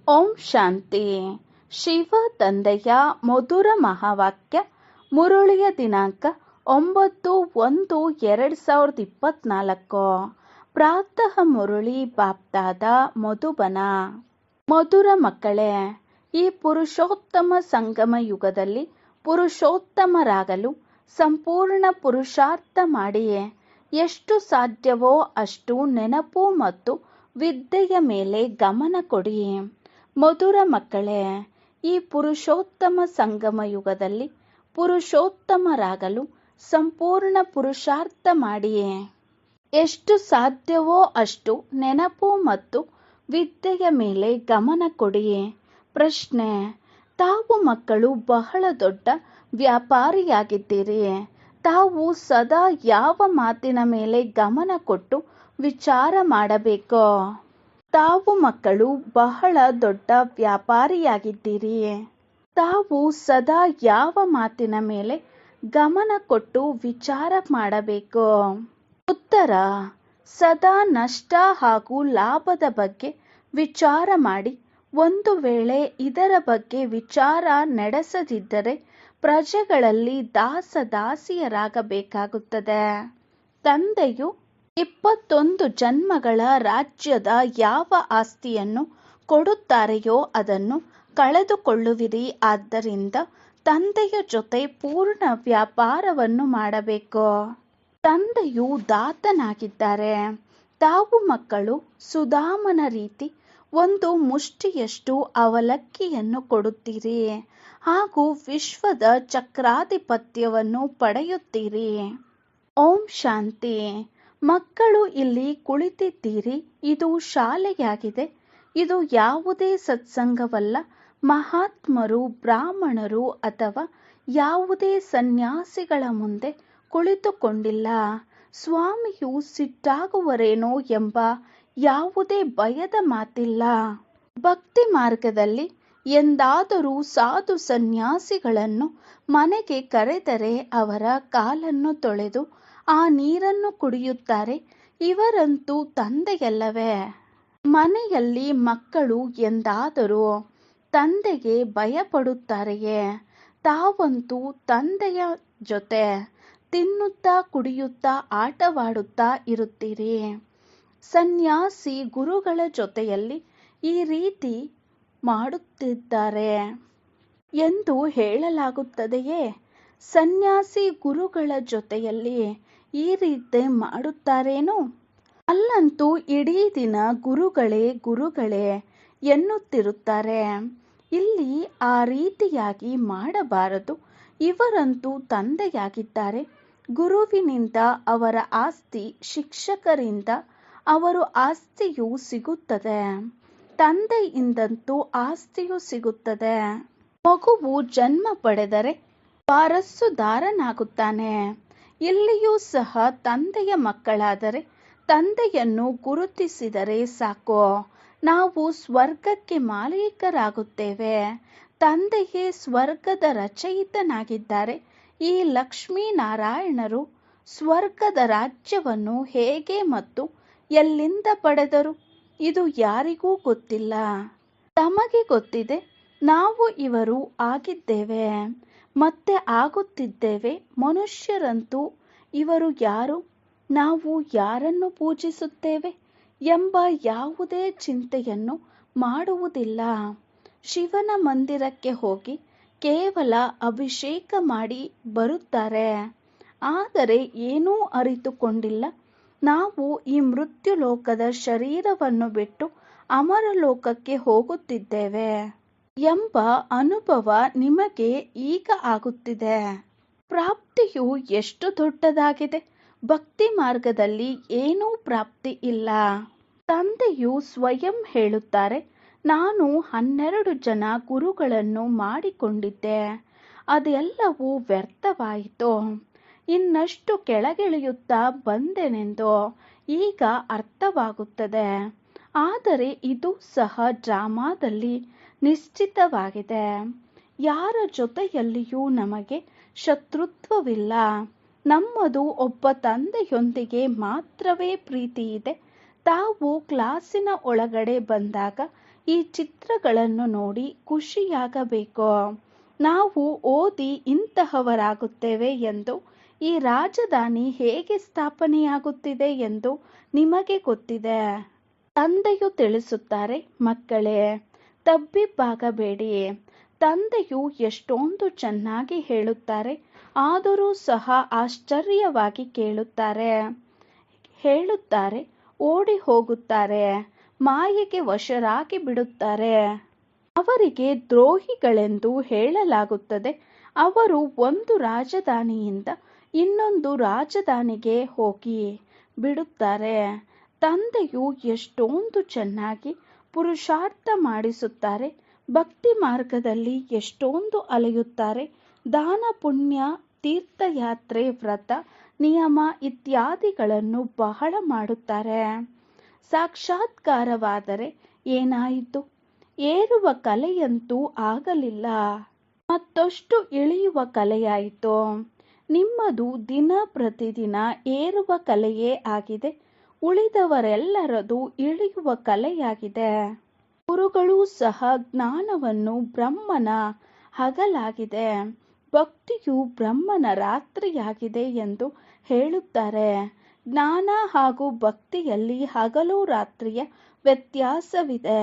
ಓಂ ಶಾಂತಿ. ಶಿವ ತಂದೆಯ ಮಧುರ ಮಹಾವಾಕ್ಯ. ಮುರುಳಿಯ ದಿನಾಂಕ 9/1/2024. ಪ್ರಾತಃ ಮುರುಳಿ ಬಾಪ್ದಾದ ಮಧುಬನ. ಮಧುರ ಮಕ್ಕಳೇ, ಈ ಪುರುಷೋತ್ತಮ ಸಂಗಮ ಯುಗದಲ್ಲಿ ಪುರುಷೋತ್ತಮರಾಗಲು ಸಂಪೂರ್ಣ ಪುರುಷಾರ್ಥ ಮಾಡಿ ಎಷ್ಟು ಸಾಧ್ಯವೋ ಅಷ್ಟು ನೆನಪು ಮತ್ತು ವಿದ್ಯೆಯ ಮೇಲೆ ಗಮನ ಕೊಡಿ. ಮಧುರ ಮಕ್ಕಳೇ, ಈ ಪುರುಷೋತ್ತಮ ಸಂಗಮ ಯುಗದಲ್ಲಿ ಪುರುಷೋತ್ತಮರಾಗಲು ಸಂಪೂರ್ಣ ಪುರುಷಾರ್ಥ ಮಾಡಿ ಎಷ್ಟು ಸಾಧ್ಯವೋ ಅಷ್ಟು ನೆನಪು ಮತ್ತು ವಿದ್ಯೆಯ ಮೇಲೆ ಗಮನ ಕೊಡಿ. ಪ್ರಶ್ನೆ: ತಾವು ಮಕ್ಕಳು ಬಹಳ ದೊಡ್ಡ ವ್ಯಾಪಾರಿಯಾಗಿದ್ದೀರಿ. ತಾವು ಸದಾ ಯಾವ ಮಾತಿನ ಮೇಲೆ ಗಮನ ಕೊಟ್ಟು ವಿಚಾರ ಮಾಡಬೇಕು? ತಾವು ಮಕ್ಕಳು ಬಹಳ ದೊಡ್ಡ ವ್ಯಾಪಾರಿಯಾಗಿದ್ದೀರಿ. ತಾವು ಸದಾ ಯಾವ ಮಾತಿನ ಮೇಲೆ ಗಮನ ಕೊಟ್ಟು ವಿಚಾರ ಮಾಡಬೇಕು? ಉತ್ತರ: ಸದಾ ನಷ್ಟ ಹಾಗೂ ಲಾಭದ ಬಗ್ಗೆ ವಿಚಾರ ಮಾಡಿ. ಒಂದು ವೇಳೆ ಇದರ ಬಗ್ಗೆ ವಿಚಾರ ನಡೆಸದಿದ್ದರೆ ಪ್ರಜೆಗಳಲ್ಲಿ ದಾಸದಾಸಿಯರಾಗಬೇಕಾಗುತ್ತದೆ. ತಂದೆಯು 21 ಜನ್ಮಗಳ ರಾಜ್ಯದ ಯಾವ ಆಸ್ತಿಯನ್ನು ಕೊಡುತ್ತಾರೆಯೋ ಅದನ್ನು ಕಳೆದುಕೊಳ್ಳುವಿರಿ. ಆದ್ದರಿಂದ ತಂದೆಯ ಜೊತೆ ಪೂರ್ಣ ವ್ಯಾಪಾರವನ್ನು ಮಾಡಬೇಕು. ತಂದೆಯು ದಾತನಾಗಿದ್ದಾರೆ. ತಾವು ಮಕ್ಕಳು ಸುಧಾಮನ ರೀತಿ ಒಂದು ಮುಷ್ಟಿಯಷ್ಟು ಅವಲಕ್ಕಿಯನ್ನು ಕೊಡುತ್ತೀರಿ ಹಾಗೂ ವಿಶ್ವದ ಚಕ್ರಾಧಿಪತ್ಯವನ್ನು ಪಡೆಯುತ್ತೀರಿ. ಓಂ ಶಾಂತಿ. ಮಕ್ಕಳು ಇಲ್ಲಿ ಕುಳಿತಿದ್ದೀರಿ. ಇದು ಶಾಲೆಯಾಗಿದೆ. ಇದು ಯಾವುದೇ ಸತ್ಸಂಗವಲ್ಲ. ಮಹಾತ್ಮರು, ಬ್ರಾಹ್ಮಣರು ಅಥವಾ ಯಾವುದೇ ಸನ್ಯಾಸಿಗಳ ಮುಂದೆ ಕುಳಿತುಕೊಂಡಿಲ್ಲ. ಸ್ವಾಮಿಯು ಸಿಟ್ಟಾಗುವರೇನೋ ಎಂಬ ಯಾವುದೇ ಭಯದ ಮಾತಿಲ್ಲ. ಭಕ್ತಿ ಮಾರ್ಗದಲ್ಲಿ ಎಂದಾದರೂ ಸಾಧು ಸನ್ಯಾಸಿಗಳನ್ನು ಮನೆಗೆ ಕರೆದರೆ ಅವರ ಕಾಲನ್ನು ತೊಳೆದು ಆ ನೀರನ್ನು ಕುಡಿಯುತ್ತಾರೆ. ಇವರಂತೂ ತಂದೆಯಲ್ಲವೇ? ಮನೆಯಲ್ಲಿ ಮಕ್ಕಳು ಎಂದಾದರೂ ತಂದೆಗೆ ಭಯಪಡುತ್ತಾರೆಯೇ? ತಾವಂತೂ ತಂದೆಯ ಜೊತೆ ತಿನ್ನುತ್ತಾ ಕುಡಿಯುತ್ತಾ ಆಟವಾಡುತ್ತಾ ಇರುತ್ತೀರಿ. ಸನ್ಯಾಸಿ ಗುರುಗಳ ಜೊತೆಯಲ್ಲಿ ಈ ರೀತಿ ಮಾಡುತ್ತಿದ್ದಾರೆ ಎಂದು ಹೇಳಲಾಗುತ್ತದೆಯೇ? ಸನ್ಯಾಸಿ ಗುರುಗಳ ಜೊತೆಯಲ್ಲಿ ಈ ರೀತಿ ಮಾಡುತ್ತಾರೇನೋ? ಅಲ್ಲಂತೂ ಇಡೀ ದಿನ ಗುರುಗಳೇ ಗುರುಗಳೇ ಎನ್ನುತ್ತಿರುತ್ತಾರೆ. ಇಲ್ಲಿ ಆ ರೀತಿಯಾಗಿ ಮಾಡಬಾರದು. ಇವರಂತೂ ತಂದೆಯಾಗಿದ್ದಾರೆ. ಗುರುವಿನಿಂದ ಅವರ ಆಸ್ತಿ, ಶಿಕ್ಷಕರಿಂದ ಅವರ ಆಸ್ತಿಯು ಸಿಗುತ್ತದೆ. ತಂದೆಯಿಂದಂತೂ ಆಸ್ತಿಯು ಸಿಗುತ್ತದೆ. ಮಗುವು ಜನ್ಮ ಪಡೆದರೆ ವಾರಸುದಾರನಾಗುತ್ತಾನೆ. ಇಲ್ಲಿಯೂ ಸಹ ತಂದೆಯ ಮಕ್ಕಳಾದರೆ ತಂದೆಯನ್ನು ಗುರುತಿಸಿದರೆ ಸಾಕು, ನಾವು ಸ್ವರ್ಗಕ್ಕೆ ಮಾಲೀಕರಾಗುತ್ತೇವೆ. ತಂದೆಯೇ ಸ್ವರ್ಗದ ರಚಯಿತನಾಗಿದ್ದಾರೆ. ಈ ಲಕ್ಷ್ಮೀನಾರಾಯಣರು ಸ್ವರ್ಗದ ರಾಜ್ಯವನ್ನು ಹೇಗೆ ಮತ್ತು ಎಲ್ಲಿಂದ ಪಡೆದರು? ಇದು ಯಾರಿಗೂ ಗೊತ್ತಿಲ್ಲ. ತಮಗೆ ಗೊತ್ತಿದೆ. ನಾವು ಇವರು ಆಗಿದ್ದೇವೆ ಮತ್ತೆ ಆಗುತ್ತಿದ್ದೇವೆ. ಮನುಷ್ಯರಂತೂ ಇವರು ಯಾರು, ನಾವು ಯಾರನ್ನು ಪೂಜಿಸುತ್ತೇವೆ ಎಂಬ ಯಾವುದೇ ಚಿಂತೆಯನ್ನು ಮಾಡುವುದಿಲ್ಲ. ಶಿವನ ಮಂದಿರಕ್ಕೆ ಹೋಗಿ ಕೇವಲ ಅಭಿಷೇಕ ಮಾಡಿ ಬರುತ್ತಾರೆ. ಆದರೆ ಏನೂ ಅರಿತುಕೊಂಡಿಲ್ಲ. ನಾವು ಈ ಮೃತ್ಯು ಲೋಕದ ಶರೀರವನ್ನು ಬಿಟ್ಟು ಅಮರ ಲೋಕಕ್ಕೆ ಹೋಗುತ್ತಿದ್ದೇವೆ ಎಂಬ ಅನುಭವ ನಿಮಗೆ ಈಗ ಆಗುತ್ತಿದೆ. ಪ್ರಾಪ್ತಿಯು ಎಷ್ಟು ದೊಡ್ಡದಾಗಿದೆ. ಭಕ್ತಿ ಮಾರ್ಗದಲ್ಲಿ ಏನೂ ಪ್ರಾಪ್ತಿ ಇಲ್ಲ. ತಂದೆಯು ಸ್ವಯಂ ಹೇಳುತ್ತಾರೆ, ನಾನು 12 ಜನ ಗುರುಗಳನ್ನು ಮಾಡಿಕೊಂಡಿದ್ದೆ. ಅದೆಲ್ಲವೂ ವ್ಯರ್ಥವಾಯಿತು. ಇನ್ನಷ್ಟು ಕೆಳಗಿಳಿಯುತ್ತಾ ಬಂದೆನೆಂದು ಈಗ ಅರ್ಥವಾಗುತ್ತದೆ. ಆದರೆ ಇದು ಸಹ ಡ್ರಾಮಾದಲ್ಲಿ ನಿಶ್ಚಿತವಾಗಿದೆ. ಯಾರ ಜೊತೆಯಲ್ಲಿಯೂ ನಮಗೆ ಶತ್ರುತ್ವವಿಲ್ಲ. ನಮ್ಮದು ಒಬ್ಬ ತಂದೆಯೊಂದಿಗೆ ಮಾತ್ರವೇ ಪ್ರೀತಿ ಇದೆ. ತಾವು ಕ್ಲಾಸಿನ ಒಳಗಡೆ ಬಂದಾಗ ಈ ಚಿತ್ರಗಳನ್ನು ನೋಡಿ ಖುಷಿಯಾಗಬೇಕು. ನಾವು ಓದಿ ಇಂತಹವರಾಗುತ್ತೇವೆ ಎಂದು, ಈ ರಾಜಧಾನಿ ಹೇಗೆ ಸ್ಥಾಪನೆಯಾಗುತ್ತಿದೆ ಎಂದು ನಿಮಗೆ ಗೊತ್ತಿದೆ. ತಂದೆಯು ತಿಳಿಸುತ್ತಾರೆ, ಮಕ್ಕಳೇ ತಬ್ಬಿಬ್ಬಾಗಬೇಡಿ. ತಂದೆಯು ಎಷ್ಟೊಂದು ಚೆನ್ನಾಗಿ ಹೇಳುತ್ತಾರೆ, ಆದರೂ ಸಹ ಆಶ್ಚರ್ಯವಾಗಿ ಹೇಳುತ್ತಾರೆ, ಓಡಿ ಹೋಗುತ್ತಾರೆ, ಮಾಯೆಗೆ ವಶರಾಗಿ ಬಿಡುತ್ತಾರೆ. ಅವರಿಗೆ ದ್ರೋಹಿಗಳೆಂದು ಹೇಳಲಾಗುತ್ತದೆ. ಅವರು ಒಂದು ರಾಜಧಾನಿಯಿಂದ ಇನ್ನೊಂದು ರಾಜಧಾನಿಗೆ ಹೋಗಿ ಬಿಡುತ್ತಾರೆ. ತಂದೆಯು ಎಷ್ಟೊಂದು ಚೆನ್ನಾಗಿ ಪುರುಷಾರ್ಥ ಮಾಡಿಸುತ್ತಾರೆ. ಭಕ್ತಿ ಮಾರ್ಗದಲ್ಲಿ ಎಷ್ಟೊಂದು ಅಲೆಯುತ್ತಾರೆ. ದಾನ ಪುಣ್ಯ, ತೀರ್ಥಯಾತ್ರೆ, ವ್ರತ, ನಿಯಮ ಇತ್ಯಾದಿಗಳನ್ನು ಬಹಳ ಮಾಡುತ್ತಾರೆ. ಸಾಕ್ಷಾತ್ಕಾರವಾದರೆ ಏನಾಯಿತು? ಏರುವ ಕಲೆಯಂತೂ ಆಗಲಿಲ್ಲ, ಮತ್ತಷ್ಟು ಇಳಿಯುವ ಕಲೆಯಾಯಿತು. ನಿಮ್ಮದು ದಿನ ಪ್ರತಿದಿನ ಏರುವ ಕಲೆಯೇ ಆಗಿದೆ. ಉಳಿದವರೆಲ್ಲರದು ಇಳಿಯುವ ಕಲೆಯಾಗಿದೆ. ಗುರುಗಳೂ ಸಹ ಜ್ಞಾನವನ್ನು ಬ್ರಹ್ಮನ ಹಗಲಾಗಿದೆ, ಭಕ್ತಿಯು ಬ್ರಹ್ಮನ ರಾತ್ರಿಯಾಗಿದೆ ಎಂದು ಹೇಳುತ್ತಾರೆ. ಜ್ಞಾನ ಹಾಗೂ ಭಕ್ತಿಯಲ್ಲಿ ಹಗಲು ರಾತ್ರಿಯ ವ್ಯತ್ಯಾಸವಿದೆ.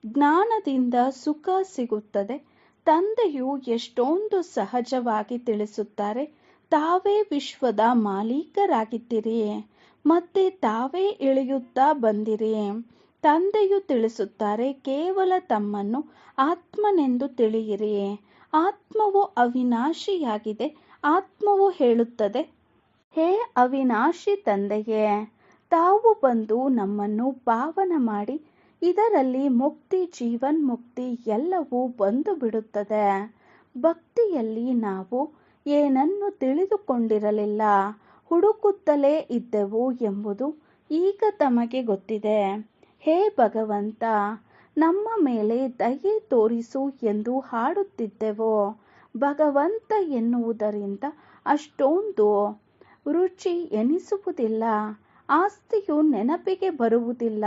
ಜ್ಞಾನದಿಂದ ಸುಖ ಸಿಗುತ್ತದೆ. ತಂದೆಯು ಎಷ್ಟೊಂದು ಸಹಜವಾಗಿ ತಿಳಿಸುತ್ತಾರೆ, ತಾವೇ ವಿಶ್ವದ ಮಾಲೀಕರಾಗಿದ್ದೀರಿ, ಮತ್ತೆ ತಾವೇ ಇಳಿಯುತ್ತಾ ಬಂದಿರಿ. ತಂದೆಯು ತಿಳಿಸುತ್ತಾರೆ, ಕೇವಲ ತಮ್ಮನ್ನು ಆತ್ಮನೆಂದು ತಿಳಿಯಿರಿ. ಆತ್ಮವು ಅವಿನಾಶಿಯಾಗಿದೆ. ಆತ್ಮವು ಹೇಳುತ್ತದೆ, ಹೇ ಅವಿನಾಶಿ ತಂದೆಯೇ, ತಾವು ಬಂದು ನಮ್ಮನ್ನು ಪಾವನ ಮಾಡಿ, ಇದರಲ್ಲಿ ಮುಕ್ತಿ, ಜೀವನ್ಮುಕ್ತಿ ಎಲ್ಲವೂ ಬಂದು ಬಿಡುತ್ತದೆ. ಭಕ್ತಿಯಲ್ಲಿ ನಾವು ಏನನ್ನು ತಿಳಿದುಕೊಂಡಿರಲಿಲ್ಲ, ಹುಡುಕುತ್ತಲೇ ಇದ್ದೆವು ಎಂಬುದು ಈಗ ತಮಗೆ ಗೊತ್ತಿದೆ. ಹೇ ಭಗವಂತ, ನಮ್ಮ ಮೇಲೆ ದಯೆ ತೋರಿಸು ಎಂದು ಹಾಡುತ್ತಿದ್ದೆವು. ಭಗವಂತ ಎನ್ನುವುದರಿಂದ ಅಷ್ಟೊಂದು ರುಚಿ ಎನಿಸುವುದಿಲ್ಲ. ಆಸ್ತಿಯು ನೆನಪಿಗೆ ಬರುವುದಿಲ್ಲ.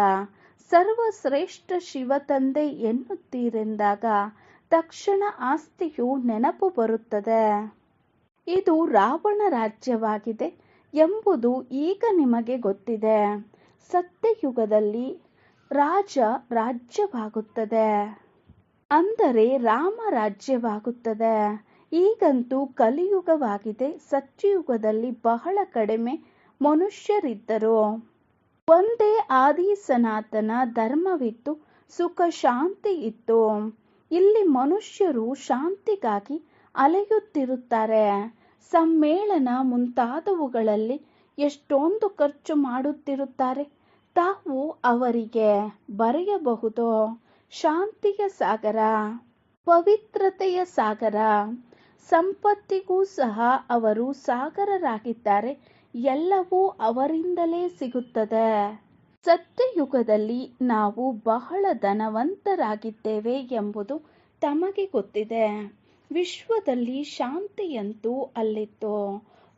ಸರ್ವಶ್ರೇಷ್ಠ ಶಿವ ತಂದೆ ಎನ್ನುತ್ತೀರೆಂದಾಗ ತಕ್ಷಣ ಆಸ್ತಿಯು ನೆನಪು ಬರುತ್ತದೆ. ಇದು ರಾವಣ ರಾಜ್ಯವಾಗಿದೆ ಎಂಬುದು ಈಗ ನಿಮಗೆ ಗೊತ್ತಿದೆ. ಸತ್ಯಯುಗದಲ್ಲಿ ರಾಜ್ಯವಾಗುತ್ತದೆ, ಅಂದರೆ ರಾಮ ರಾಜ್ಯವಾಗುತ್ತದೆ. ಈಗಂತೂ ಕಲಿಯುಗವಾಗಿದೆ. ಸತ್ಯಯುಗದಲ್ಲಿ ಬಹಳ ಕಡಿಮೆ ಮನುಷ್ಯರಿದ್ದರು. ಒಂದೇ ಆದಿ ಸನಾತನ ಧರ್ಮವಿತ್ತು, ಸುಖ ಶಾಂತಿ ಇತ್ತು. ಇಲ್ಲಿ ಮನುಷ್ಯರು ಶಾಂತಿಗಾಗಿ ಅಲೆಯುತ್ತಿರುತ್ತಾರೆ. ಸಮ್ಮೇಳನ ಮುಂತಾದವುಗಳಲ್ಲಿ ಎಷ್ಟೊಂದು ಖರ್ಚು ಮಾಡುತ್ತಿರುತ್ತಾರೆ. ತಾವು ಅವರಿಗೆ ಬರೆಯಬಹುದು, ಶಾಂತಿಯ ಸಾಗರ, ಪವಿತ್ರತೆಯ ಸಾಗರ. ಸಂಪತ್ತಿಗೂ ಸಹ ಅವರು ಸಾಗರರಾಗಿದ್ದಾರೆ. ಎಲ್ಲವೂ ಅವರಿಂದಲೇ ಸಿಗುತ್ತದೆ. ಸತ್ಯಯುಗದಲ್ಲಿ ನಾವು ಬಹಳ ಧನವಂತರಾಗಿದ್ದೇವೆ ಎಂಬುದು ತಮಗೆ ಗೊತ್ತಿದೆ. ವಿಶ್ವದಲ್ಲಿ ಶಾಂತಿಯಂತೂ ಅಲ್ಲಿತ್ತು.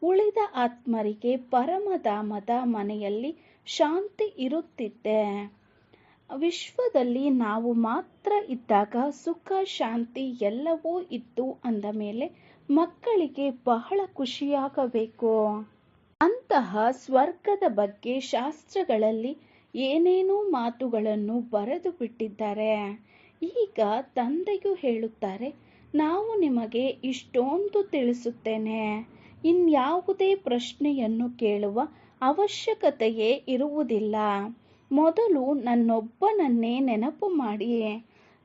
ಉಳಿದ ಆತ್ಮರಿಗೆ ಪರಮಧಾಮದ ಮನೆಯಲ್ಲಿ ಶಾಂತಿ ಇರುತ್ತಿದೆ. ವಿಶ್ವದಲ್ಲಿ ನಾವು ಮಾತ್ರ ಇದ್ದಾಗ ಸುಖ ಶಾಂತಿ ಎಲ್ಲವೂ ಇತ್ತು ಅಂದ ಮೇಲೆ ಮಕ್ಕಳಿಗೆ ಬಹಳ ಖುಷಿಯಾಗಬೇಕು. ಅಂತಹ ಸ್ವರ್ಗದ ಬಗ್ಗೆ ಶಾಸ್ತ್ರಗಳಲ್ಲಿ ಏನೇನೋ ಮಾತುಗಳನ್ನು ಬರೆದು ಬಿಟ್ಟಿದ್ದಾರೆ. ಈಗ ತಂದೆಯು ಹೇಳುತ್ತಾರೆ, ನಾವು ನಿಮಗೆ ಇಷ್ಟೊಂದು ತಿಳಿಸುತ್ತೇನೆ, ಇನ್ಯಾವುದೇ ಪ್ರಶ್ನೆಯನ್ನು ಕೇಳುವ ಅವಶ್ಯಕತೆಯೇ ಇರುವುದಿಲ್ಲ. ಮೊದಲು ನನ್ನೊಬ್ಬನನ್ನೇ ನೆನಪು ಮಾಡಿ.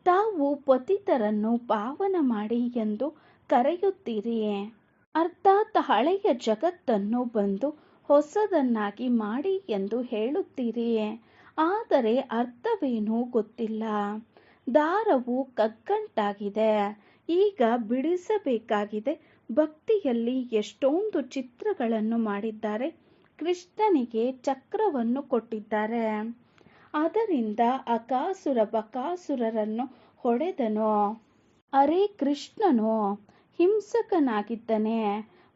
ತಾವು ಪತಿತರನ್ನು ಪಾವನ ಮಾಡಿ ಎಂದು ಕರೆಯುತ್ತೀರಿ. ಅರ್ಥಾತ್ ಹಳೆಯ ಜಗತ್ತನ್ನು ಬಂದು ಹೊಸದನ್ನಾಗಿ ಮಾಡಿ ಎಂದು ಹೇಳುತ್ತೀರಿ. ಆದರೆ ಅರ್ಥವೇನೂ ಗೊತ್ತಿಲ್ಲ. ದಾರವು ಕಗ್ಗಂಟಾಗಿದೆ, ಈಗ ಬಿಡಿಸಬೇಕಾಗಿದೆ. ಭಕ್ತಿಯಲ್ಲಿ ಎಷ್ಟೊಂದು ಚಿತ್ರಗಳನ್ನು ಮಾಡಿದ್ದಾರೆ. ಕೃಷ್ಣನಿಗೆ ಚಕ್ರವನ್ನು ಕೊಟ್ಟಿದ್ದಾರೆ, ಅದರಿಂದ ಅಕಾಸುರ ಬಕಾಸುರರನ್ನು ಹೊಡೆದನು. ಅರೆ, ಕೃಷ್ಣನು ಹಿಂಸಕನಾಗಿದ್ದನೇ?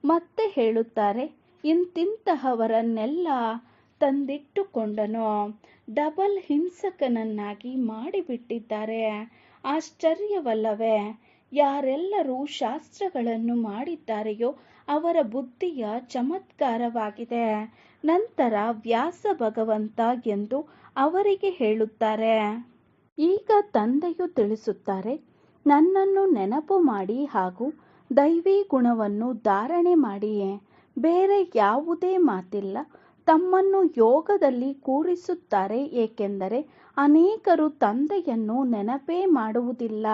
ಮತ್ತೆ ಹೇಳುತ್ತಾರೆ, ಇಂತಿಂತಹವರನ್ನೆಲ್ಲ ತಂದಿಟ್ಟುಕೊಂಡನು. ಡಬಲ್ ಹಿಂಸಕನನ್ನಾಗಿ ಮಾಡಿಬಿಟ್ಟಿದ್ದಾರೆ. ಆಶ್ಚರ್ಯವಲ್ಲವೇ? ಯಾರೆಲ್ಲರೂ ಶಾಸ್ತ್ರಗಳನ್ನು ಮಾಡಿದ್ದಾರೆಯೋ ಅವರ ಬುದ್ಧಿಯ ಚಮತ್ಕಾರವಾಗಿದೆ. ನಂತರ ವ್ಯಾಸ ಭಗವಂತ ಎಂದು ಅವರಿಗೆ ಹೇಳುತ್ತಾರೆ. ಈಗ ತಂದೆಯು ತಿಳಿಸುತ್ತಾರೆ, ನನ್ನನ್ನು ನೆನಪು ಮಾಡಿ ಹಾಗೂ ದೈವಿ ಗುಣವನ್ನು ಧಾರಣೆ ಮಾಡಿ. ಬೇರೆ ಯಾವುದೇ ಮಾತಿಲ್ಲ. ತಮ್ಮನ್ನು ಯೋಗದಲ್ಲಿ ಕೂರಿಸುತ್ತಾರೆ, ಏಕೆಂದರೆ ಅನೇಕರು ತಂದೆಯನ್ನು ನೆನಪೇ ಮಾಡುವುದಿಲ್ಲ.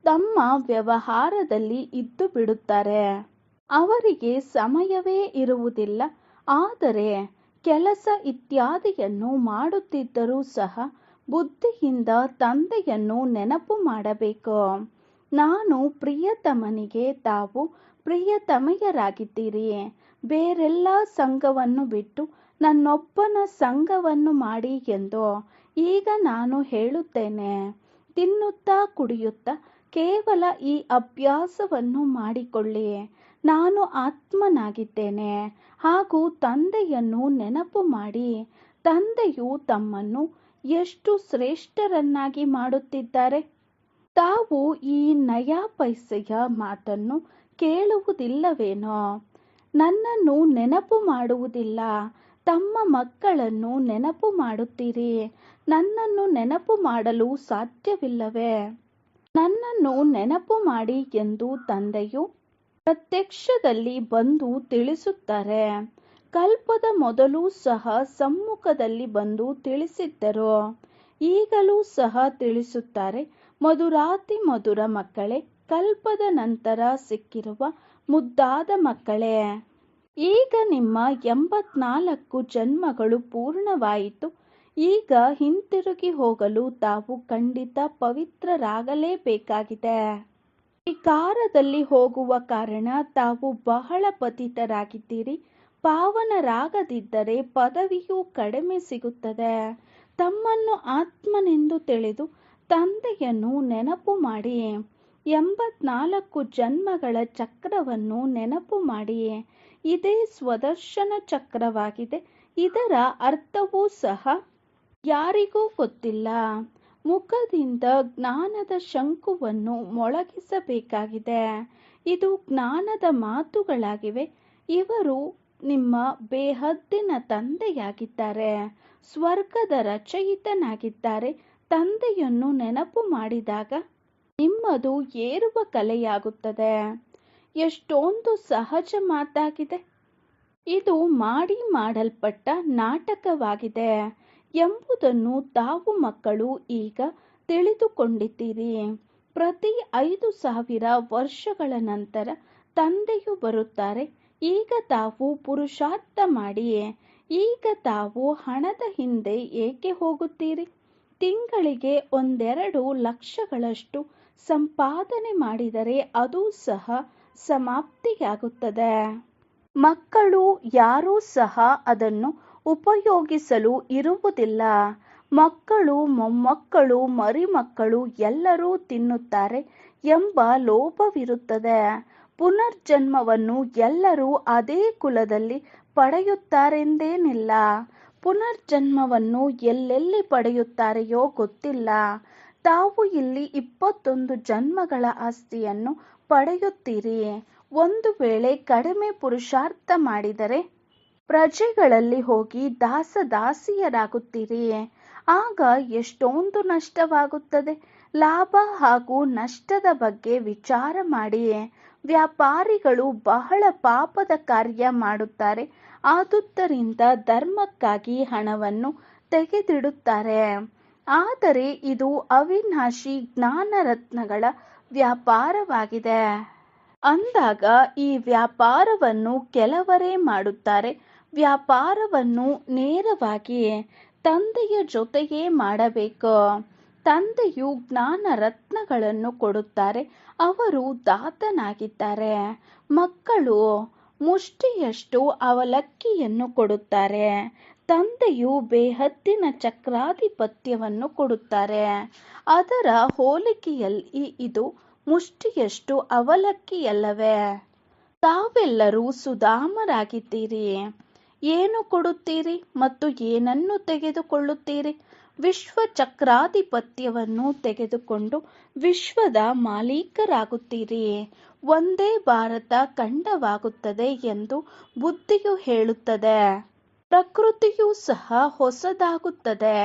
ತಮ್ಮ ವ್ಯವಹಾರದಲ್ಲಿ ಇದ್ದು ಬಿಡುತ್ತಾರೆ. ಅವರಿಗೆ ಸಮಯವೇ ಇರುವುದಿಲ್ಲ. ಆದರೆ ಕೆಲಸ ಇತ್ಯಾದಿಯನ್ನು ಮಾಡುತ್ತಿದ್ದರೂ ಸಹ ಬುದ್ಧಿಯಿಂದ ತಂದೆಯನ್ನು ನೆನಪು ಮಾಡಬೇಕು. ನಾನು ಪ್ರಿಯತಮನಿಗೆ ತಾವು ಪ್ರಿಯತಮೆಯರಾಗಿದ್ದೀರಿ. ಬೇರೆಲ್ಲ ಸಂಘವನ್ನು ಬಿಟ್ಟು ನನ್ನೊಬ್ಬನ ಸಂಘವನ್ನು ಮಾಡಿ ಎಂದು ಈಗ ನಾನು ಹೇಳುತ್ತೇನೆ. ತಿನ್ನುತ್ತಾ ಕುಡಿಯುತ್ತಾ ಕೇವಲ ಈ ಅಭ್ಯಾಸವನ್ನು ಮಾಡಿಕೊಳ್ಳಿ. ನಾನು ಆತ್ಮನಾಗಿದ್ದೇನೆ ಹಾಗೂ ತಂದೆಯನ್ನು ನೆನಪು ಮಾಡಿ. ತಂದೆಯು ತಮ್ಮನ್ನು ಎಷ್ಟು ಶ್ರೇಷ್ಠರನ್ನಾಗಿ ಮಾಡುತ್ತಿದ್ದಾರೆ. ತಾವು ಈ ನಯಾ ಪೈಸೆಯ ಮಾತನ್ನು ಕೇಳುವುದಿಲ್ಲವೇನೋ? ನನ್ನನ್ನು ನೆನಪು ಮಾಡುವುದಿಲ್ಲ. ತಮ್ಮ ಮಕ್ಕಳನ್ನು ನೆನಪು ಮಾಡುತ್ತೀರಿ. ನನ್ನನ್ನು ನೆನಪು ಮಾಡಲು ಸಾಧ್ಯವಿಲ್ಲವೇ? ನನ್ನನ್ನು ನೆನಪು ಮಾಡಿ ಎಂದು ತಂದೆಯು ಪ್ರತ್ಯಕ್ಷದಲ್ಲಿ ಬಂದು ತಿಳಿಸುತ್ತಾರೆ. ಕಲ್ಪದ ಮೊದಲು ಸಹ ಸಮ್ಮುಖದಲ್ಲಿ ಬಂದು ತಿಳಿಸಿದ್ದರು. ಈಗಲೂ ಸಹ ತಿಳಿಸುತ್ತಾರೆ. ಮಧುರಾತಿ ಮಧುರ ಮಕ್ಕಳೇ, ಕಲ್ಪದ ನಂತರ ಸಿಕ್ಕಿರುವ ಮುದ್ದಾದ ಮಕ್ಕಳೇ, ಈಗ ನಿಮ್ಮ 84 ಜನ್ಮಗಳು ಪೂರ್ಣವಾಯಿತು. ಈಗ ಹಿಂತಿರುಗಿ ಹೋಗಲು ತಾವು ಖಂಡಿತ ಪವಿತ್ರರಾಗಲೇಬೇಕಾಗಿದೆ. ವಿಕಾರದಲ್ಲಿ ಹೋಗುವ ಕಾರಣ ತಾವು ಬಹಳ ಪತಿತರಾಗಿದ್ದೀರಿ. ಪಾವನರಾಗದಿದ್ದರೆ ಪದವಿಯೂ ಕಡಿಮೆ ಸಿಗುತ್ತದೆ. ತಮ್ಮನ್ನು ಆತ್ಮನೆಂದು ತಿಳಿದು ತಂದೆಯನ್ನು ನೆನಪು ಮಾಡಿ. 84 ಜನ್ಮಗಳ ಚಕ್ರವನ್ನು ನೆನಪು ಮಾಡಿ. ಇದೇ ಸ್ವದರ್ಶನ ಚಕ್ರವಾಗಿದೆ. ಇದರ ಅರ್ಥವೂ ಸಹ ಯಾರಿಗೂ ಗೊತ್ತಿಲ್ಲ. ಮುಖದಿಂದ ಜ್ಞಾನದ ಶಂಕುವನ್ನು ಮೊಳಗಿಸಬೇಕಾಗಿದೆ. ಇದು ಜ್ಞಾನದ ಮಾತುಗಳಾಗಿವೆ. ಇವರು ನಿಮ್ಮ ಬೇಹದ್ದಿನ ತಂದೆಯಾಗಿದ್ದಾರೆ. ಸ್ವರ್ಗದ ರಚಯಿತನಾಗಿದ್ದಾರೆ. ತಂದೆಯನ್ನು ನೆನಪು ಮಾಡಿದಾಗ ನಿಮ್ಮದು ಏರುವ ಕಲೆಯಾಗುತ್ತದೆ. ಎಷ್ಟೊಂದು ಸಹಜ ಮಾತಾಗಿದೆ. ಇದು ಮಾಡಲ್ಪಟ್ಟ ನಾಟಕವಾಗಿದೆ ಎಂಬುದನ್ನು ತಾವು ಮಕ್ಕಳು ಈಗ ತಿಳಿದುಕೊಂಡಿದ್ದೀರಿ. ಪ್ರತಿ 5000 ವರ್ಷಗಳ ನಂತರ ತಂದೆಯು ಬರುತ್ತಾರೆ. ಈಗ ತಾವು ಪುರುಷಾರ್ಥ ಮಾಡಿ. ಈಗ ತಾವು ಹಣದ ಹಿಂದೆ ಏಕೆ ಹೋಗುತ್ತೀರಿ? ತಿಂಗಳಿಗೆ 1-2 ಲಕ್ಷಗಳಷ್ಟು ಸಂಪಾದನೆ ಮಾಡಿದರೆ ಅದು ಸಹ ಸಮಾಪ್ತಿಯಾಗುತ್ತದೆ. ಮಕ್ಕಳು ಯಾರೂ ಸಹ ಅದನ್ನು ಉಪಯೋಗಿಸಲು ಇರುವುದಿಲ್ಲ. ಮಕ್ಕಳು, ಮೊಮ್ಮಕ್ಕಳು, ಮರಿಮಕ್ಕಳು ಎಲ್ಲರೂ ತಿನ್ನುತ್ತಾರೆ ಎಂಬ ಲೋಭವಿರುತ್ತದೆ. ಪುನರ್ಜನ್ಮವನ್ನು ಎಲ್ಲರೂ ಅದೇ ಕುಲದಲ್ಲಿ ಪಡೆಯುತ್ತಾರೆಂದೇನಿಲ್ಲ. ಪುನರ್ಜನ್ಮವನ್ನು ಎಲ್ಲೆಲ್ಲಿ ಪಡೆಯುತ್ತಾರೆಯೋ ಗೊತ್ತಿಲ್ಲ. ತಾವು ಇಲ್ಲಿ 21 ಜನ್ಮಗಳ ಆಸ್ತಿಯನ್ನು ಪಡೆಯುತ್ತೀರಿ. ಒಂದು ವೇಳೆ ಕಡಿಮೆ ಪುರುಷಾರ್ಥ ಮಾಡಿದರೆ ಪ್ರಜೆಗಳಲ್ಲಿ ಹೋಗಿ ದಾಸದಾಸಿಯರಾಗುತ್ತೀರಿ. ಆಗ ಎಷ್ಟೊಂದು ನಷ್ಟವಾಗುತ್ತದೆ. ಲಾಭ ಹಾಗೂ ನಷ್ಟದ ಬಗ್ಗೆ ವಿಚಾರ ಮಾಡಿ. ವ್ಯಾಪಾರಿಗಳು ಬಹಳ ಪಾಪದ ಕಾರ್ಯ ಮಾಡುತ್ತಾರೆ. ಆದುದರಿಂದ ಧರ್ಮಕ್ಕಾಗಿ ಹಣವನ್ನು ತೆಗೆದಿಡುತ್ತಾರೆ. ಆದರೆ ಇದು ಅವಿನಾಶಿ ಜ್ಞಾನರತ್ನಗಳ ವ್ಯಾಪಾರವಾಗಿದೆ. ಅಂದಾಗ ಈ ವ್ಯಾಪಾರವನ್ನು ಕೆಲವರೇ ಮಾಡುತ್ತಾರೆ. ವ್ಯಾಪಾರವನ್ನು ನೇರವಾಗಿ ತಂದೆಯ ಜೊತೆಯೇ ಮಾಡಬೇಕು. ತಂದೆಯು ಜ್ಞಾನ ರತ್ನಗಳನ್ನು ಕೊಡುತ್ತಾರೆ. ಅವರು ದಾತನಾಗಿದ್ದಾರೆ. ಮಕ್ಕಳು ಮುಷ್ಟಿಯಷ್ಟು ಅವಲಕ್ಕಿಯನ್ನು ಕೊಡುತ್ತಾರೆ. ತಂದೆಯು ಬೇಹದ್ದಿನ ಚಕ್ರಾಧಿಪತ್ಯವನ್ನು ಕೊಡುತ್ತಾರೆ. ಅದರ ಹೋಲಿಕೆಯಲ್ಲಿ ಇದು ಮುಷ್ಟಿಯಷ್ಟು ಅವಲಕ್ಕಿಯಲ್ಲವೇ? ತಾವೆಲ್ಲರೂ ಸುಧಾಮರಾಗಿದ್ದೀರಿ. ಏನು ಕೊಡುತ್ತೀರಿ ಮತ್ತು ಏನನ್ನು ತೆಗೆದುಕೊಳ್ಳುತ್ತೀರಿ? ವಿಶ್ವ ಚಕ್ರಾಧಿಪತ್ಯವನ್ನು ತೆಗೆದುಕೊಂಡು ವಿಶ್ವದ ಮಾಲೀಕರಾಗುತ್ತೀರಿ. ಒಂದೇ ಭಾರತ ಖಂಡವಾಗುತ್ತದೆ ಎಂದು ಬುದ್ಧಿಯು ಹೇಳುತ್ತದೆ. ಪ್ರಕೃತಿಯೂ ಸಹ ಹೊಸದಾಗುತ್ತದೆ.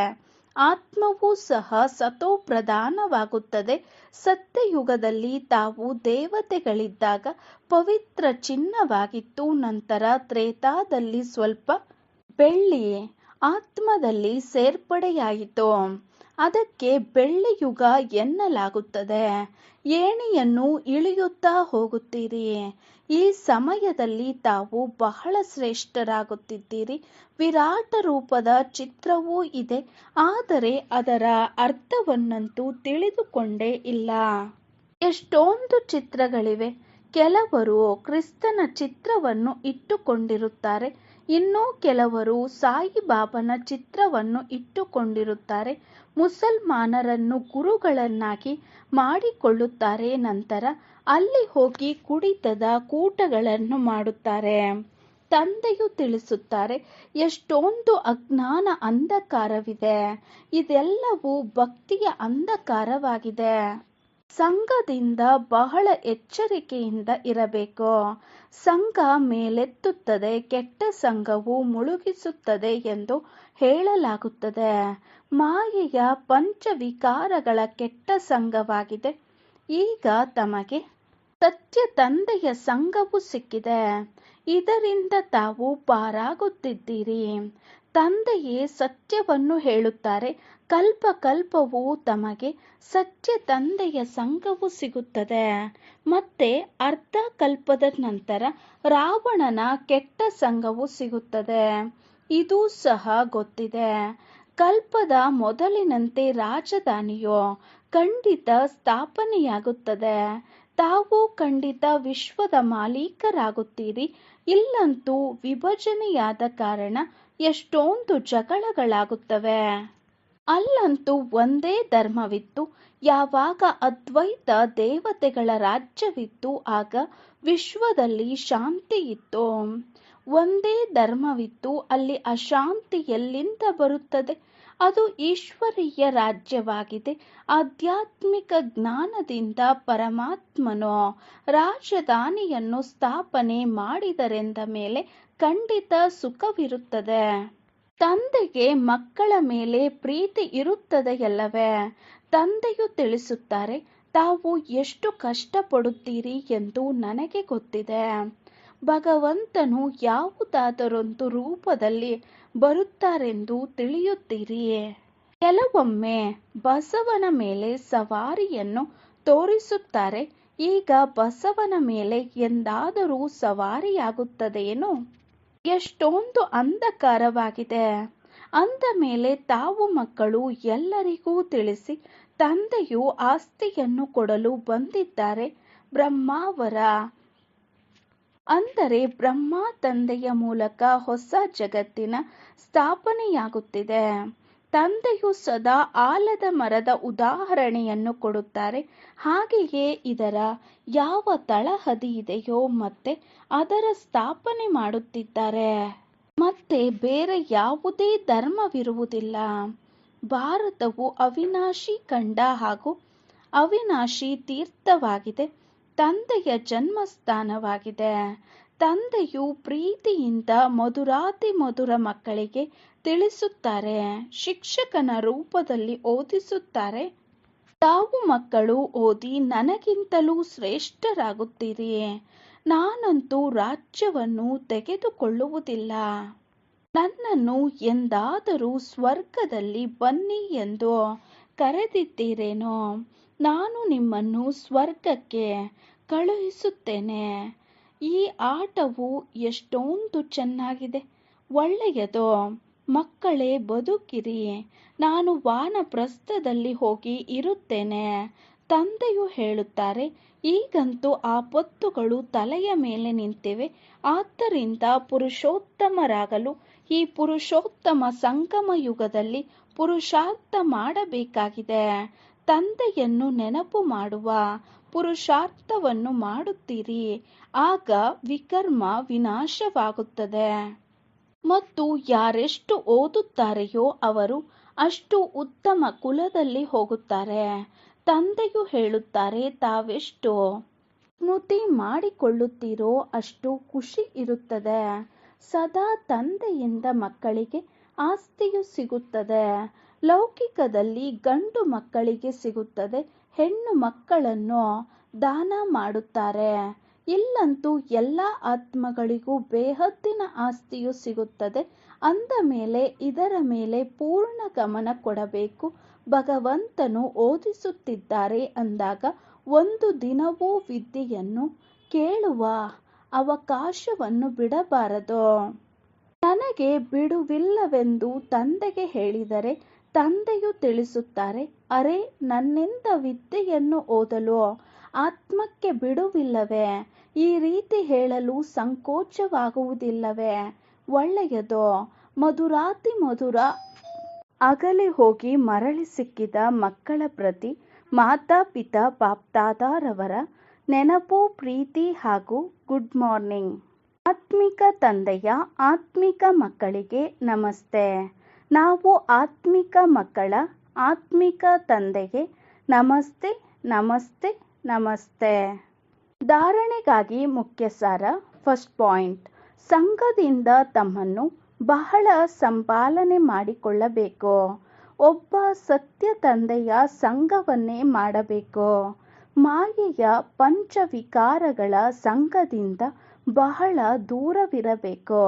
ಆತ್ಮವೂ ಸಹ ಸತೋಪ್ರಧಾನವಾಗುತ್ತದೆ. ಸತ್ಯಯುಗದಲ್ಲಿ ತಾವು ದೇವತೆಗಳಿದ್ದಾಗ ಪವಿತ್ರ ಚಿನ್ನವಾಗಿತ್ತು. ನಂತರ ತ್ರೇತಾದಲ್ಲಿ ಸ್ವಲ್ಪ ಬೆಳ್ಳಿ ಆತ್ಮದಲ್ಲಿ ಸೇರ್ಪಡೆಯಾಯಿತು. ಅದಕ್ಕೆ ಬೆಳ್ಳಿ ಯುಗ ಎನ್ನಲಾಗುತ್ತದೆ. ಏಣಿಯನ್ನು ಇಳಿಯುತ್ತಾ ಹೋಗುತ್ತೀರಿ. ಈ ಸಮಯದಲ್ಲಿ ತಾವು ಬಹಳ ಶ್ರೇಷ್ಠರಾಗುತ್ತಿದ್ದೀರಿ. ವಿರಾಟ ರೂಪದ ಚಿತ್ರವೂ ಇದೆ, ಆದರೆ ಅದರ ಅರ್ಥವನ್ನಂತೂ ತಿಳಿದುಕೊಂಡೇ ಇಲ್ಲ. ಎಷ್ಟೊಂದು ಚಿತ್ರಗಳಿವೆ. ಕೆಲವರು ಕ್ರಿಸ್ತನ ಚಿತ್ರವನ್ನು ಇಟ್ಟುಕೊಂಡಿರುತ್ತಾರೆ. ಇನ್ನು ಕೆಲವರು ಸಾಯಿಬಾಬನ ಚಿತ್ರವನ್ನು ಇಟ್ಟುಕೊಂಡಿರುತ್ತಾರೆ. ಮುಸಲ್ಮಾನರನ್ನು ಗುರುಗಳನ್ನಾಗಿ ಮಾಡಿಕೊಳ್ಳುತ್ತಾರೆ. ನಂತರ ಅಲ್ಲಿ ಹೋಗಿ ಕುಡಿತದ ಕೂಟಗಳನ್ನು ಮಾಡುತ್ತಾರೆ. ತಂದೆಯು ತಿಳಿಸುತ್ತಾರೆ, ಎಷ್ಟೊಂದು ಅಜ್ಞಾನ ಅಂಧಕಾರವಿದೆ. ಇದೆಲ್ಲವೂ ಭಕ್ತಿಯ ಅಂಧಕಾರವಾಗಿದೆ. ಸಂಘದಿಂದ ಬಹಳ ಎಚ್ಚರಿಕೆಯಿಂದ ಇರಬೇಕು. ಸಂಘ ಮೇಲೆತ್ತುತ್ತದೆ, ಕೆಟ್ಟ ಸಂಘವು ಮುಳುಗಿಸುತ್ತದೆ ಎಂದು ಹೇಳಲಾಗುತ್ತದೆ. ಮಾಯೆಯ ಪಂಚವಿಕಾರಗಳ ಕೆಟ್ಟ ಸಂಘವಾಗಿದೆ. ಈಗ ತಮಗೆ ಸತ್ಯ ತಂದೆಯ ಸಂಘವು ಸಿಕ್ಕಿದೆ. ಇದರಿಂದ ತಾವು ಪಾರಾಗುತ್ತಿದ್ದೀರಿ. ತಂದೆಯೇ ಸತ್ಯವನ್ನು ಹೇಳುತ್ತಾರೆ. ಕಲ್ಪ ಕಲ್ಪವೂ ತಮಗೆ ಸತ್ಯ ತಂದೆಯ ಸಂಘವು ಸಿಗುತ್ತದೆ. ಮತ್ತೆ ಅರ್ಧ ಕಲ್ಪದ ನಂತರ ರಾವಣನ ಕೆಟ್ಟ ಸಂಘವು ಸಿಗುತ್ತದೆ. ಇದೂ ಸಹ ಗೊತ್ತಿದೆ. ಕಲ್ಪದ ಮೊದಲಿನಂತೆ ರಾಜಧಾನಿಯು ಖಂಡಿತ ಸ್ಥಾಪನೆಯಾಗುತ್ತದೆ. ತಾವು ಖಂಡಿತ ವಿಶ್ವದ ಮಾಲೀಕರಾಗುತ್ತೀರಿ. ಇಲ್ಲಂತೂ ವಿಭಜನೆಯಾದ ಕಾರಣ ಎಷ್ಟೊಂದು ಜಗಳಗಳಾಗುತ್ತವೆ. ಅಲ್ಲಂತೂ ಒಂದೇ ಧರ್ಮವಿತ್ತು. ಯಾವಾಗ ಅದ್ವೈತ ದೇವತೆಗಳ ರಾಜ್ಯವಿತ್ತು ಆಗ ವಿಶ್ವದಲ್ಲಿ ಶಾಂತಿ ಇತ್ತು. ಒಂದೇ ಧರ್ಮವಿತ್ತು, ಅಲ್ಲಿ ಅಶಾಂತಿ ಎಲ್ಲಿಂದ ಬರುತ್ತದೆ? ಅದು ಈಶ್ವರೀಯ ರಾಜ್ಯವಾಗಿದೆ. ಆಧ್ಯಾತ್ಮಿಕ ಜ್ಞಾನದಿಂದ ಪರಮಾತ್ಮನು ರಾಜಧಾನಿಯನ್ನು ಸ್ಥಾಪನೆ ಮಾಡಿದರೆಂದ ಮೇಲೆ ಖಂಡಿತ ಸುಖವಿರುತ್ತದೆ. ತಂದೆಗೆ ಮಕ್ಕಳ ಮೇಲೆ ಪ್ರೀತಿ ಇರುತ್ತದೆಯಲ್ಲವೇ? ತಂದೆಯು ತಿಳಿಸುತ್ತಾರೆ, ತಾವು ಎಷ್ಟು ಕಷ್ಟಪಡುತ್ತೀರಿ ಎಂದು ನನಗೆ ಗೊತ್ತಿದೆ. ಭಗವಂತನು ಯಾವುದಾದರೊಂದು ರೂಪದಲ್ಲಿ ಬರುತ್ತಾರೆಂದು ತಿಳಿಯುತ್ತೀರಿ. ಕೆಲವೊಮ್ಮೆ ಬಸವನ ಮೇಲೆ ಸವಾರಿಯನ್ನು ತೋರಿಸುತ್ತಾರೆ. ಈಗ ಬಸವನ ಮೇಲೆ ಎಂದಾದರೂ ಸವಾರಿಯಾಗುತ್ತದೆಯೇನು? ಎಷ್ಟೊಂದು ಅಂಧಕಾರವಾಗಿದೆ. ಅಂದ ಮೇಲೆ ತಾವು ಮಕ್ಕಳು ಎಲ್ಲರಿಗೂ ತಿಳಿಸಿ, ತಂದೆಯು ಆಸ್ತಿಯನ್ನು ಕೊಡಲು ಬಂದಿದ್ದಾರೆ. ಬ್ರಹ್ಮಾವರ ಅಂದರೆ ಬ್ರಹ್ಮ ತಂದೆಯ ಮೂಲಕ ಹೊಸ ಜಗತ್ತಿನ ಸ್ಥಾಪನೆಯಾಗುತ್ತಿದೆ. ತಂದೆಯು ಸದಾ ಆಲದ ಮರದ ಉದಾಹರಣೆಯನ್ನು ಕೊಡುತ್ತಾರೆ. ಹಾಗೆಯೇ ಇದರ ಯಾವ ತಳಹದಿ ಇದೆಯೋ ಮತ್ತೆ ಅದರ ಸ್ಥಾಪನೆ ಮಾಡುತ್ತಿದ್ದಾರೆ. ಮತ್ತೆ ಬೇರೆ ಯಾವುದೇ ಧರ್ಮವಿರುವುದಿಲ್ಲ. ಭಾರತವು ಅವಿನಾಶಿ ಖಂಡ ಹಾಗೂ ಅವಿನಾಶಿ ತೀರ್ಥವಾಗಿದೆ. ತಂದೆಯ ಜನ್ಮಸ್ಥಾನವಾಗಿದೆ. ತಂದೆಯು ಪ್ರೀತಿಯಿಂದ ಮಧುರಾತಿ ಮಧುರ ಮಕ್ಕಳಿಗೆ ತಿಳಿಸುತ್ತಾರೆ. ಶಿಕ್ಷಕನ ರೂಪದಲ್ಲಿ ಓದಿಸುತ್ತಾರೆ. ತಾವು ಮಕ್ಕಳು ಓದಿ ನನಗಿಂತಲೂ ಶ್ರೇಷ್ಠರಾಗುತ್ತೀರಿ. ನಾನಂತೂ ರಾಜ್ಯವನ್ನು ತೆಗೆದುಕೊಳ್ಳುವುದಿಲ್ಲ. ನನ್ನನ್ನು ಎಂದಾದರೂ ಸ್ವರ್ಗದಲ್ಲಿ ಬನ್ನಿ ಎಂದು ಕರೆದಿದ್ದೀರೇನೋ? ನಾನು ನಿಮ್ಮನ್ನು ಸ್ವರ್ಗಕ್ಕೆ ಕಳುಹಿಸುತ್ತೇನೆ. ಈ ಆಟವು ಎಷ್ಟೊಂದು ಚೆನ್ನಾಗಿದೆ, ಒಳ್ಳೆಯದು. ಮಕ್ಕಳೇ, ಬದುಕಿರಿ. ನಾನು ವಾನಪ್ರಸ್ಥದಲ್ಲಿ ಹೋಗಿ ಇರುತ್ತೇನೆ. ತಂದೆಯು ಹೇಳುತ್ತಾರೆ, ಈಗಂತೂ ಆಪತ್ತುಗಳು ತಲೆಯ ಮೇಲೆ ನಿಂತಿವೆ. ಆದ್ದರಿಂದ ಪುರುಷೋತ್ತಮರಾಗಲು ಈ ಪುರುಷೋತ್ತಮ ಸಂಗಮ ಯುಗದಲ್ಲಿ ಪುರುಷಾರ್ಥ ಮಾಡಬೇಕಾಗಿದೆ. ತಂದೆಯನ್ನು ನೆನಪು ಮಾಡುವ ಪುರುಷಾರ್ಥವನ್ನು ಮಾಡುತ್ತೀರಿ. ಆಗ ವಿಕರ್ಮ ವಿನಾಶವಾಗುತ್ತದೆ. ಮತ್ತು ಯಾರೆಷ್ಟು ಓದುತ್ತಾರೆಯೋ ಅವರು ಅಷ್ಟು ಉತ್ತಮ ಕುಲದಲ್ಲಿ ಹೋಗುತ್ತಾರೆ. ತಂದೆಯು ಹೇಳುತ್ತಾರೆ, ತಾವೆಷ್ಟು ಸ್ಮೃತಿ ಮಾಡಿಕೊಳ್ಳುತ್ತೀರೋ ಅಷ್ಟು ಖುಷಿ ಇರುತ್ತದೆ. ಸದಾ ತಂದೆಯಿಂದ ಮಕ್ಕಳಿಗೆ ಆಸ್ತಿಯು ಸಿಗುತ್ತದೆ. ಲೌಕಿಕದಲ್ಲಿ ಗಂಡು ಮಕ್ಕಳಿಗೆ ಸಿಗುತ್ತದೆ, ಹೆಣ್ಣು ಮಕ್ಕಳನ್ನು ದಾನ ಮಾಡುತ್ತಾರೆ. ಇಲ್ಲಂತೂ ಎಲ್ಲ ಆತ್ಮಗಳಿಗೂ ಬೇಹದ್ದಿನ ಆಸ್ತಿಯು ಸಿಗುತ್ತದೆ. ಅಂದ ಮೇಲೆ ಇದರ ಮೇಲೆ ಪೂರ್ಣ ಗಮನ ಕೊಡಬೇಕು. ಭಗವಂತನು ಓದಿಸುತ್ತಿದ್ದಾರೆ ಅಂದಾಗ ಒಂದು ದಿನವೂ ವಿದ್ಯೆಯನ್ನು ಕೇಳುವ ಅವಕಾಶವನ್ನು ಬಿಡಬಾರದು. ನನಗೆ ಬಿಡುವಿಲ್ಲವೆಂದು ತಂದೆಗೆ ಹೇಳಿದರೆ ತಂದೆಯು ತಿಳಿಸುತ್ತಾರೆ, ಅರೆ, ನನ್ನಿಂದ ವಿದ್ಯೆಯನ್ನು ಓದಲು ಆತ್ಮಕ್ಕೆ ಬಿಡುವಿಲ್ಲವೇ? ಈ ರೀತಿ ಹೇಳಲು ಸಂಕೋಚವಾಗುವುದಿಲ್ಲವೇ? ಒಳ್ಳೆಯದು. ಮಧುರಾತಿ ಮಧುರ ಅಗಲಿ ಹೋಗಿ ಮರಳಿ ಸಿಕ್ಕಿದ ಮಕ್ಕಳ ಪ್ರತಿ ಮಾತಾಪಿತಾ ಬಾಪ್ದಾದಾರವರ ನೆನಪು, ಪ್ರೀತಿ ಹಾಗೂ ಗುಡ್ ಮಾರ್ನಿಂಗ್. ಆತ್ಮಿಕ ತಂದೆಯ ಆತ್ಮಿಕ ಮಕ್ಕಳಿಗೆ ನಮಸ್ತೆ. ನಾವು ಆತ್ಮಿಕ ಮಕ್ಕಳ ಆತ್ಮಿಕ ತಂದೆಗೆ ನಮಸ್ತೆ ನಮಸ್ತೆ ನಮಸ್ತೆ. ಧಾರಣೆಗಾಗಿ ಮುಖ್ಯ ಸಾರ. ಫಸ್ಟ್ ಪಾಯಿಂಟ್, ಸಂಘದಿಂದ ತಮ್ಮನ್ನು ಬಹಳ ಸಂಪಾಲನೆ ಮಾಡಿಕೊಳ್ಳಬೇಕು. ಒಬ್ಬ ಸತ್ಯ ತಂದೆಯ ಸಂಘವನ್ನೇ ಮಾಡಬೇಕು. ಮಾಯೆಯ ಪಂಚವಿಕಾರಗಳ ಸಂಘದಿಂದ ಬಹಳ ದೂರವಿರಬೇಕು.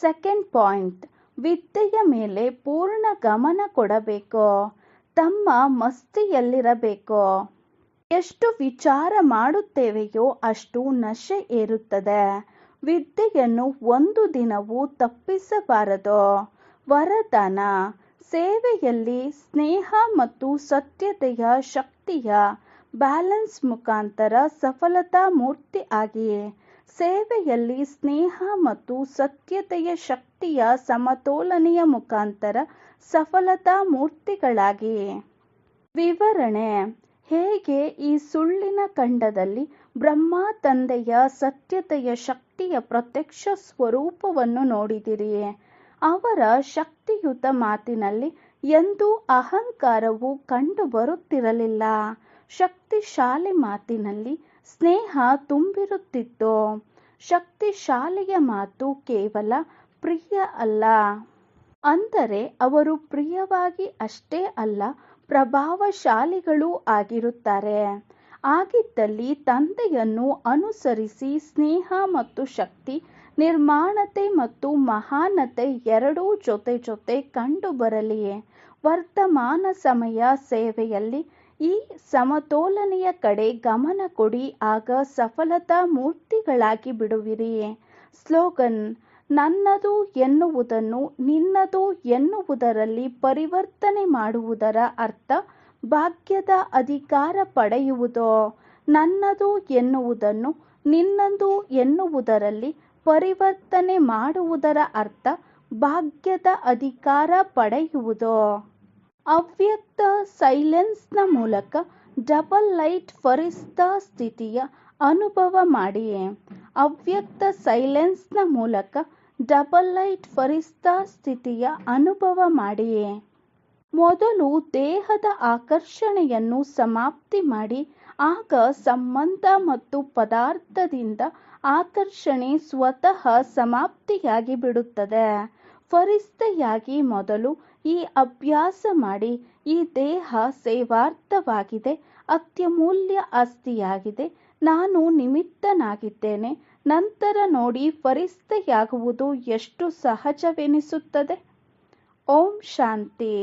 ಸೆಕೆಂಡ್ ಪಾಯಿಂಟ್, ವಿದ್ಯೆಯ ಮೇಲೆ ಪೂರ್ಣ ಗಮನ ಕೊಡಬೇಕು. ತಮ್ಮ ಮಸ್ತಿಯಲ್ಲಿರಬೇಕು. ಎಷ್ಟು ವಿಚಾರ ಮಾಡುತ್ತೇವೆಯೋ ಅಷ್ಟು ನಶೆ ಏರುತ್ತದೆ. ವಿದ್ಯೆಯನ್ನು ಒಂದು ದಿನವೂ ತಪ್ಪಿಸಬಾರದು. ವರದಾನ: ಸೇವೆಯಲ್ಲಿ ಸ್ನೇಹ ಮತ್ತು ಸತ್ಯತೆಯ ಶಕ್ತಿಯ ಬ್ಯಾಲೆನ್ಸ್ ಮುಖಾಂತರ ಸಫಲತಾ ಮೂರ್ತಿ ಆಗಿ. ಸೇವೆಯಲ್ಲಿ ಸ್ನೇಹ ಮತ್ತು ಸತ್ಯತೆಯ ಶಕ್ತಿಯ ಸಮತೋಲನೆಯ ಮುಖಾಂತರ ಸಫಲತಾ ಮೂರ್ತಿಗಳಾಗಿ. ವಿವರಣೆ: ಹೇಗೆ ಈ ಸುಳ್ಳಿನ ಖಂಡದಲ್ಲಿ ಬ್ರಹ್ಮ ತಂದೆಯ ಸತ್ಯತೆಯ ಶಕ್ತಿಯ ಪ್ರತ್ಯಕ್ಷ ಸ್ವರೂಪವನ್ನು ನೋಡಿದಿರಿ. ಅವರ ಶಕ್ತಿಯುತ ಮಾತಿನಲ್ಲಿ ಎಂದೂ ಅಹಂಕಾರವು ಕಂಡು ಬರುತ್ತಿರಲಿಲ್ಲ. ಶಕ್ತಿಶಾಲಿ ಮಾತಿನಲ್ಲಿ ಸ್ನೇಹ ತುಂಬಿರುತ್ತಿತ್ತು. ಶಕ್ತಿಶಾಲಿಯ ಮಾತು ಕೇವಲ ಪ್ರಿಯ ಅಲ್ಲ, ಅಂದರೆ ಅವರು ಪ್ರಿಯವಾಗಿ ಅಷ್ಟೇ ಅಲ್ಲ, ಪ್ರಭಾವಶಾಲಿಗಳೂ ಆಗಿರುತ್ತಾರೆ. ಆಗಿದ್ದಲ್ಲಿ ತಂದೆಯನ್ನು ಅನುಸರಿಸಿ ಸ್ನೇಹ ಮತ್ತು ಶಕ್ತಿ, ನಿರ್ಮಾಣತೆ ಮತ್ತು ಮಹಾನತೆ ಎರಡೂ ಜೊತೆ ಜೊತೆ ಕಂಡುಬರಲಿ. ವರ್ತಮಾನ ಸಮಯ ಸೇವೆಯಲ್ಲಿ ಈ ಸಮತೋಲನೆಯ ಕಡೆ ಗಮನ ಕೊಡಿ, ಆಗ ಸಫಲತಾ ಮೂರ್ತಿಗಳಾಗಿ ಬಿಡುವಿರಿ. ಸ್ಲೋಗನ್: ನನ್ನದು ಎನ್ನುವುದನ್ನು ನಿನ್ನದು ಎನ್ನುವುದರಲ್ಲಿ ಪರಿವರ್ತನೆ ಮಾಡುವುದರ ಅರ್ಥ ಭಾಗ್ಯದ ಅಧಿಕಾರ ಪಡೆಯುವುದು. ನನ್ನದು ಎನ್ನುವುದನ್ನು ನಿನ್ನದು ಎನ್ನುವುದರಲ್ಲಿ ಪರಿವರ್ತನೆ ಮಾಡುವುದರ ಅರ್ಥ ಭಾಗ್ಯದ ಅಧಿಕಾರ ಪಡೆಯುವುದು. ಅವ್ಯಕ್ತ ಸೈಲೆನ್ಸ್ನ ಮೂಲಕ ಡಬಲ್ ಲೈಟ್ ಫರಿಸ್ತಾ ಸ್ಥಿತಿಯ ಅನುಭವ ಮಾಡಿ. ಅವ್ಯಕ್ತ ಸೈಲೆನ್ಸ್ನ ಮೂಲಕ ಡಬಲ್ ಲೈಟ್ ಫರಿಸ್ತಾ ಸ್ಥಿತಿಯ ಅನುಭವ ಮಾಡಿ. ಮೊದಲು ದೇಹದ ಆಕರ್ಷಣೆಯನ್ನು ಸಮಾಪ್ತಿ ಮಾಡಿ, ಆಗ ಸಂಬಂಧ ಮತ್ತು ಪದಾರ್ಥದಿಂದ ಆಕರ್ಷಣೆ ಸ್ವತಃ ಸಮಾಪ್ತಿಯಾಗಿ ಬಿಡುತ್ತದೆ. ಫರಿಸ್ತೆಯಾಗಿ ಮೊದಲು ಈ ಅಭ್ಯಾಸ ಮಾಡಿ. ಈ ದೇಹ ಸೇವಾರ್ಥವಾಗಿದೆ, ಅತ್ಯಮೂಲ್ಯ ಆಸ್ತಿಯಾಗಿದೆ. ನಾನು ನಿಮಿತ್ತನಾಗಿದ್ದೇನೆ. ನಂತರ ನೋಡಿ ಫರಿಸ್ತೆಯಾಗುವುದು ಎಷ್ಟು ಸಹಜವೆನಿಸುತ್ತದೆ. ಓಂ ಶಾಂತಿ.